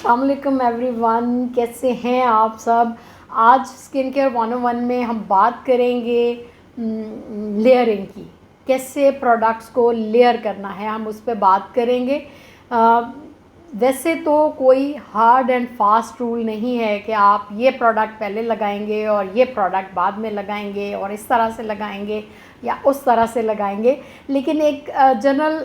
अस्सलाम वालेकुम एवरीवन, कैसे हैं आप सब। आज स्किन केयर 101 में हम बात करेंगे लेयरिंग की, कैसे प्रोडक्ट्स को लेयर करना है, हम उस पर बात करेंगे। वैसे तो कोई हार्ड एंड फास्ट रूल नहीं है कि आप ये प्रोडक्ट पहले लगाएंगे और ये प्रोडक्ट बाद में लगाएंगे और इस तरह से लगाएंगे या उस तरह से लगाएंगे, लेकिन एक जनरल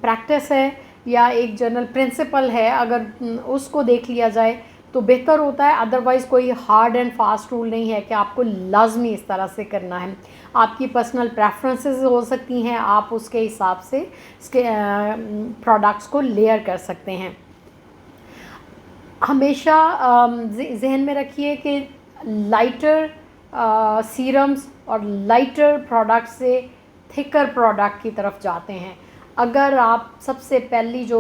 प्रैक्टिस है या एक जनरल प्रिंसिपल है, अगर उसको देख लिया जाए तो बेहतर होता है। अदरवाइज़ कोई हार्ड एंड फास्ट रूल नहीं है कि आपको लाजमी इस तरह से करना है। आपकी पर्सनल प्रेफरेंसेस हो सकती हैं, आप उसके हिसाब से इसके प्रोडक्ट्स को लेयर कर सकते हैं। हमेशा जहन में रखिए कि लाइटर सीरम्स और लाइटर प्रोडक्ट से थिकर प्रोडक्ट की तरफ जाते हैं। अगर आप सबसे पहली जो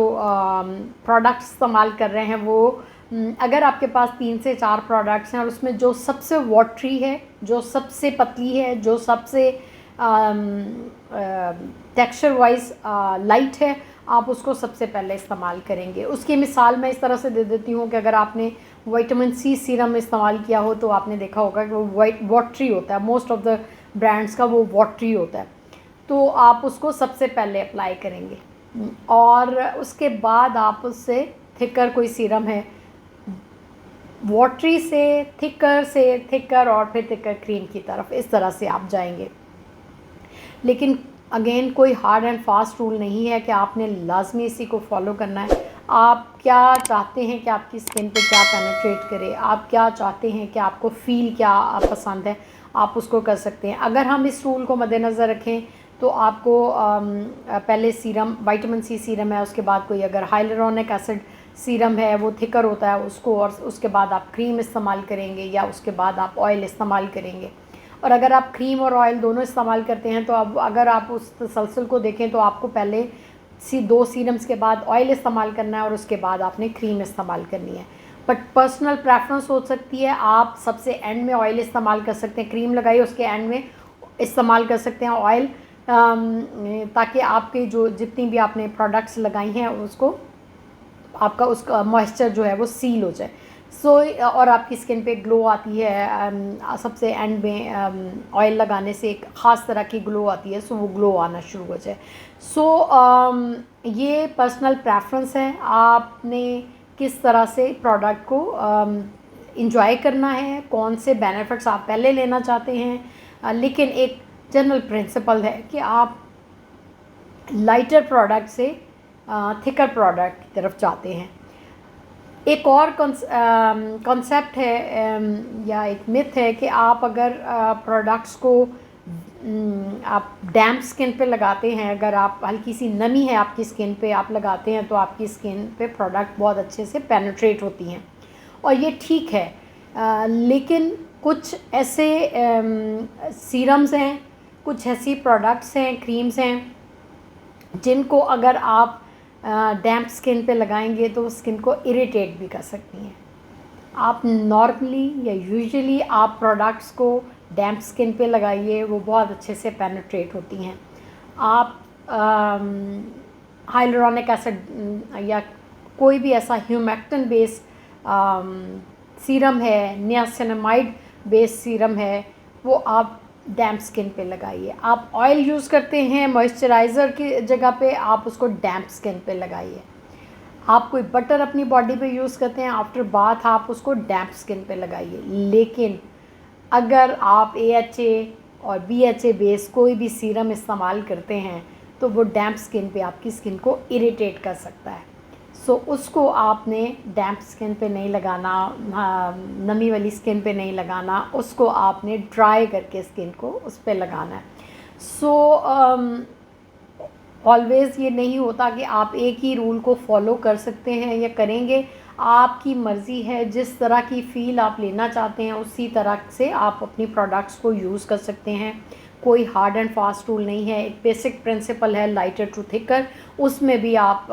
प्रोडक्ट इस्तेमाल कर रहे हैं वो अगर आपके पास 3 से 4 प्रोडक्ट्स हैं और उसमें जो सबसे वाटरी है, जो सबसे पतली है, जो सबसे टेक्सचर वाइज लाइट है, आप उसको सबसे पहले इस्तेमाल करेंगे। उसकी मिसाल मैं इस तरह से दे देती हूँ कि अगर आपने विटामिन सी सीरम इस्तेमाल किया हो तो आपने देखा होगा कि वो वाटरी होता है। मोस्ट ऑफ द ब्रांड्स का वो वाटरी होता है, तो आप उसको सबसे पहले अप्लाई करेंगे और उसके बाद आप उससे थिकर कोई सीरम है, वाटरी से थिकर और फिर थिकर क्रीम की तरफ, इस तरह से आप जाएंगे। लेकिन अगेन कोई हार्ड एंड फास्ट रूल नहीं है कि आपने लाजमी इसी को फॉलो करना है। आप क्या चाहते हैं कि आपकी स्किन पे क्या पेनिट्रेट करे, आप क्या चाहते हैं कि आपको फ़ील क्या पसंद है, आप उसको कर सकते हैं। अगर हम इस रूल को मद्देनज़र रखें तो आपको पहले सीरम, विटामिन सी सीरम है, उसके बाद कोई अगर हाइलुरोनिक एसिड सीरम है वो थिकर होता है उसको, और उसके बाद आप क्रीम इस्तेमाल करेंगे या उसके बाद आप ऑयल इस्तेमाल करेंगे। और अगर आप क्रीम और ऑयल दोनों इस्तेमाल करते हैं तो अब अगर आप उस तसलसल को देखें तो आपको पहले 2 सीरम्स के बाद ऑयल इस्तेमाल करना है और उसके बाद आपने क्रीम इस्तेमाल करनी है। बट पर्सनल प्रेफरेंस हो सकती है, आप सबसे एंड में ऑयल इस्तेमाल कर सकते हैं, क्रीम लगाइए उसके एंड में इस्तेमाल कर सकते हैं ऑयल, ताकि आपके जो जितनी भी आपने प्रोडक्ट्स लगाई हैं उसको आपका उसका मॉइस्चर जो है वो सील हो जाए। और आपकी स्किन पे ग्लो आती है। सबसे एंड में ऑयल लगाने से एक ख़ास तरह की ग्लो आती है, सो वो ग्लो आना शुरू हो जाए। ये पर्सनल प्रेफरेंस है, आपने किस तरह से प्रोडक्ट को इंजॉय करना है, कौन से बेनिफिट्स आप पहले लेना चाहते हैं। लेकिन एक जनरल प्रिंसिपल है कि आप लाइटर प्रोडक्ट से थिकर प्रोडक्ट की तरफ जाते हैं। एक और कॉन्सेप्ट है या एक मिथ है कि आप अगर प्रोडक्ट्स को आप डैम्प स्किन पे लगाते हैं, अगर आप हल्की सी नमी है आपकी स्किन पे आप लगाते हैं तो आपकी स्किन पे प्रोडक्ट बहुत अच्छे से पेनिट्रेट होती हैं, और ये ठीक है। लेकिन कुछ ऐसे सीरम्स हैं, कुछ ऐसी प्रोडक्ट्स हैं, क्रीम्स हैं जिनको अगर आप डैम्प स्किन पे लगाएंगे तो स्किन को इरिटेट भी कर सकती हैं। आप नॉर्मली या यूजुअली आप प्रोडक्ट्स को डैम्प स्किन पे लगाइए, वो बहुत अच्छे से पेनिट्रेट होती हैं। आप हाइलुरोनिक एसिड या कोई भी ऐसा ह्यूमेक्टिन बेस्ड सीरम है, नियासिनामाइड बेस्ड सीरम है, वो आप डैम्प स्किन पे लगाइए। आप ऑयल यूज़ करते हैं मॉइस्चराइज़र की जगह पे, आप उसको डैम्प स्किन पे लगाइए। आप कोई बटर अपनी बॉडी पे यूज़ करते हैं, आफ्टर बाथ आप उसको डैम्प स्किन पे लगाइए। लेकिन अगर आप AHA और BHA बेस कोई भी सीरम इस्तेमाल करते हैं तो वो डैम्प स्किन पे आपकी स्किन को इरिटेट कर सकता है। उसको आपने डैम्प स्किन पे नहीं लगाना, नमी वाली स्किन पे नहीं लगाना, उसको आपने ड्राई करके स्किन को उस पर लगाना है। ऑलवेज़ ये नहीं होता कि आप एक ही रूल को फॉलो कर सकते हैं या करेंगे। आपकी मर्ज़ी है, जिस तरह की फ़ील आप लेना चाहते हैं उसी तरह से आप अपनी प्रोडक्ट्स को यूज़ कर सकते हैं। कोई हार्ड एंड फास्ट रूल नहीं है। एक बेसिक प्रिंसिपल है लाइटर टू थिकर, उसमें भी आप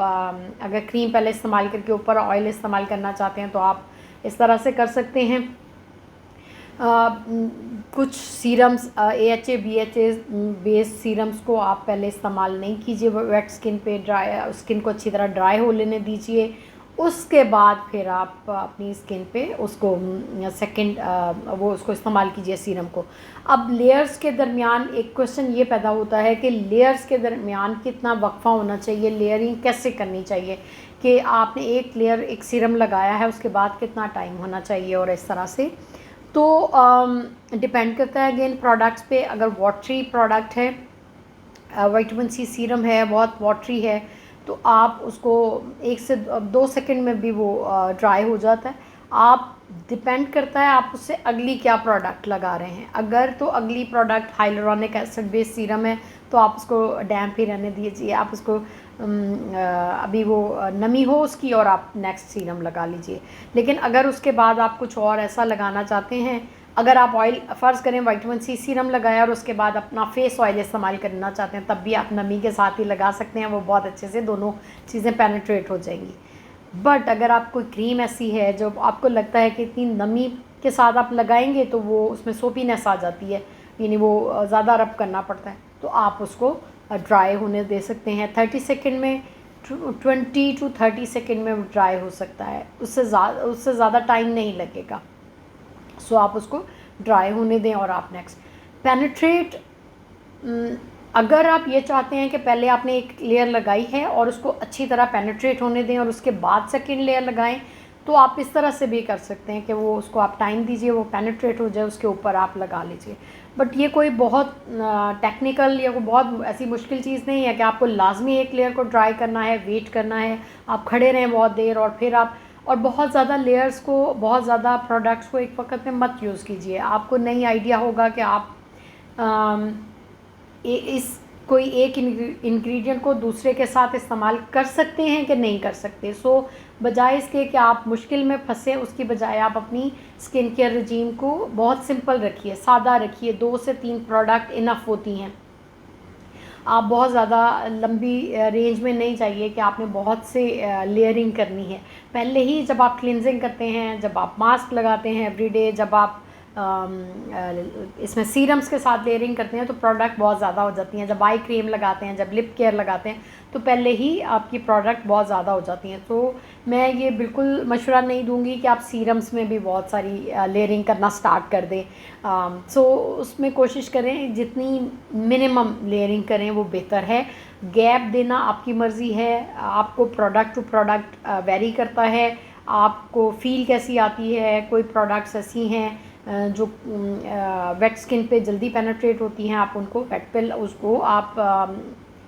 अगर क्रीम पहले इस्तेमाल करके ऊपर ऑयल इस्तेमाल करना चाहते हैं तो आप इस तरह से कर सकते हैं। कुछ serums AHA BHA based serums को आप पहले इस्तेमाल नहीं कीजिए वेट स्किन पे, स्किन को अच्छी तरह ड्राई हो लेने दीजिए, उसके बाद फिर आप अपनी स्किन पे उसको सेकंड वो उसको इस्तेमाल कीजिए सीरम को। अब लेयर्स के दरमियान एक क्वेश्चन ये पैदा होता है कि लेयर्स के दरमियान कितना वक्फा होना चाहिए, लेयरिंग कैसे करनी चाहिए, कि आपने एक लेयर एक सीरम लगाया है उसके बाद कितना टाइम होना चाहिए और इस तरह से। तो डिपेंड करता है अगेन प्रोडक्ट्स पे। अगर वाटरी प्रोडक्ट है, विटामिन सी सीरम है, बहुत वाटरी है, तो आप उसको 1 से 2 सेकंड में भी वो ड्राई हो जाता है। आप डिपेंड करता है आप उससे अगली क्या प्रोडक्ट लगा रहे हैं। अगर तो अगली product hyaluronic acid based serum है तो आप उसको डैम्प ही रहने दीजिए, आप उसको अभी वो नमी हो उसकी और आप नेक्स्ट सीरम लगा लीजिए। लेकिन अगर उसके बाद आप कुछ और ऐसा लगाना चाहते हैं, अगर आप ऑयल फ़र्ज़ करें विटामिन सी सीरम लगाया और उसके बाद अपना फेस ऑयल इस्तेमाल करना चाहते हैं, तब भी आप नमी के साथ ही लगा सकते हैं, वो बहुत अच्छे से दोनों चीज़ें पेनिट्रेट हो जाएंगी। बट अगर आप कोई क्रीम ऐसी है जो आपको लगता है कि इतनी नमी के साथ आप लगाएंगे तो वो उसमें सोपीनेस आ जाती है, यानी वो ज़्यादा रब करना पड़ता है, तो आप उसको ड्राई होने दे सकते हैं। 30 सेकेंड में 20 to 30 सेकेंड में ड्राई हो सकता है, उससे ज़्यादा टाइम नहीं लगेगा। सो आप उसको ड्राई होने दें और आप नेक्स्ट पेनिट्रेट। अगर आप ये चाहते हैं कि पहले आपने एक लेयर लगाई है और उसको अच्छी तरह पेनिट्रेट होने दें और उसके बाद सेकंड लेयर लगाएं, तो आप इस तरह से भी कर सकते हैं कि वो उसको आप टाइम दीजिए, वो पेनिट्रेट हो जाए, उसके ऊपर आप लगा लीजिए। बट ये कोई बहुत टेक्निकल या कोई बहुत ऐसी मुश्किल चीज़ नहीं है कि आपको लाजमी एक लेयर को ड्राई करना है, वेट करना है, आप खड़े रहें बहुत देर और फिर आप और बहुत ज़्यादा लेयर्स को, बहुत ज़्यादा प्रोडक्ट्स को एक वक्त में मत यूज़ कीजिए। आपको नहीं आइडिया होगा कि आप इस कोई एक इंग्रेडिएंट को दूसरे के साथ इस्तेमाल कर सकते हैं कि नहीं कर सकते। सो बजाय इसके कि आप मुश्किल में फंसे, उसकी बजाय आप अपनी स्किन केयर रजीम को बहुत सिंपल रखिए, सादा रखिए। 2 से 3 प्रोडक्ट इनफ होती हैं। आप बहुत ज़्यादा लंबी रेंज में नहीं चाहिए कि आपने बहुत से लेयरिंग करनी है। पहले ही जब आप क्लिनजिंग करते हैं, जब आप मास्क लगाते हैं एवरीडे, जब आप इसमें सीरम्स के साथ लेयरिंग करते हैं तो प्रोडक्ट बहुत ज़्यादा हो जाती हैं। जब आई क्रीम लगाते हैं, जब लिप केयर लगाते हैं, तो पहले ही आपकी प्रोडक्ट बहुत ज़्यादा हो जाती हैं। तो मैं ये बिल्कुल मशवरा नहीं दूंगी कि आप सीरम्स में भी बहुत सारी लेयरिंग करना स्टार्ट कर दें। सो उसमें कोशिश करें जितनी मिनिमम लेयरिंग करें वो बेहतर है। गैप देना आपकी मर्ज़ी है, आपको प्रोडक्ट टू प्रोडक्ट वेरी करता है, आपको फ़ील कैसी आती है। कोई प्रोडक्ट्स ऐसी हैं जो वेट स्किन पे जल्दी पेनिट्रेट होती हैं, आप उनको वेट पे उसको आप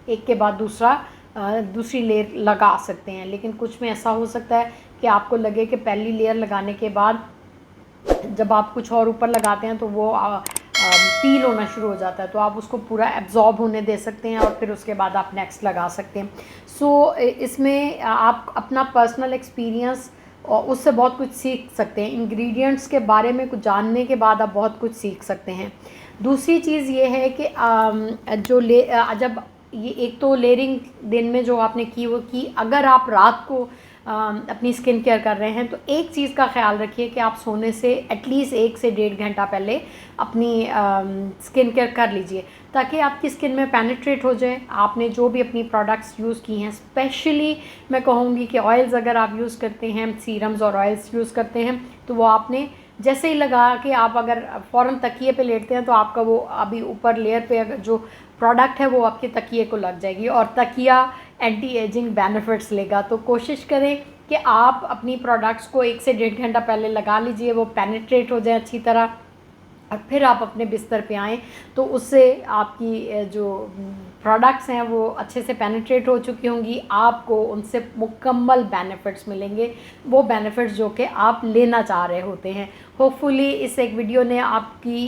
एक के बाद दूसरी लेयर लगा सकते हैं। लेकिन कुछ में ऐसा हो सकता है कि आपको लगे कि पहली लेयर लगाने के बाद जब आप कुछ और ऊपर लगाते हैं तो वो पील होना शुरू हो जाता है, तो आप उसको पूरा एब्जॉर्ब होने दे सकते हैं और फिर उसके बाद आप नेक्स्ट लगा सकते हैं। सो इसमें आप अपना पर्सनल एक्सपीरियंस और उससे बहुत कुछ सीख सकते हैं। इंग्रेडिएंट्स के बारे में कुछ जानने के बाद आप बहुत कुछ सीख सकते हैं। दूसरी चीज़ ये है कि जब ये एक तो लेयरिंग दिन में जो आपने की वो की, अगर आप रात को अपनी स्किन केयर कर रहे हैं तो एक चीज़ का ख्याल रखिए कि आप सोने से एटलीस्ट 1 से 1.5 घंटा पहले अपनी स्किन केयर कर लीजिए, ताकि आपकी स्किन में पेनिट्रेट हो जाए। आपने जो भी अपनी प्रोडक्ट्स यूज़ की हैं, स्पेशली मैं कहूँगी कि ऑयल्स अगर आप यूज़ करते हैं, सीरम्स और ऑयल्स यूज़ करते हैं, तो वो आपने जैसे ही लगा के आप अगर फ़ौरन तकिए पे लेटते हैं तो आपका वो अभी ऊपर लेयर पे अगर जो प्रोडक्ट है वो आपके तकिए को लग जाएगी और तकिया एंटी एजिंग बेनिफिट्स लेगा। तो कोशिश करें कि आप अपनी प्रोडक्ट्स को 1 से 1.5 घंटा पहले लगा लीजिए, वो पेनिट्रेट हो जाए अच्छी तरह, और फिर आप अपने बिस्तर पे आएँ तो उससे आपकी जो प्रोडक्ट्स हैं वो अच्छे से पेनिट्रेट हो चुकी होंगी, आपको उनसे मुकम्मल बेनिफिट्स मिलेंगे, वो बेनिफिट्स जो कि आप लेना चाह रहे होते हैं। होपफुली इस एक वीडियो ने आपकी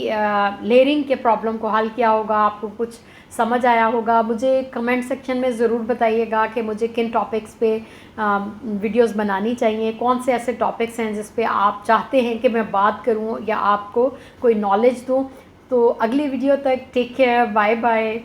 लेयरिंग के प्रॉब्लम को हल किया होगा, आपको कुछ समझ आया होगा। मुझे कमेंट सेक्शन में ज़रूर बताइएगा कि मुझे किन टॉपिक्स पे वीडियोस बनानी चाहिए, कौन से ऐसे टॉपिक्स हैं जिस पे आप चाहते हैं कि मैं बात करूं या आपको कोई नॉलेज दूं। तो अगली वीडियो तक टेक केयर, बाय बाय।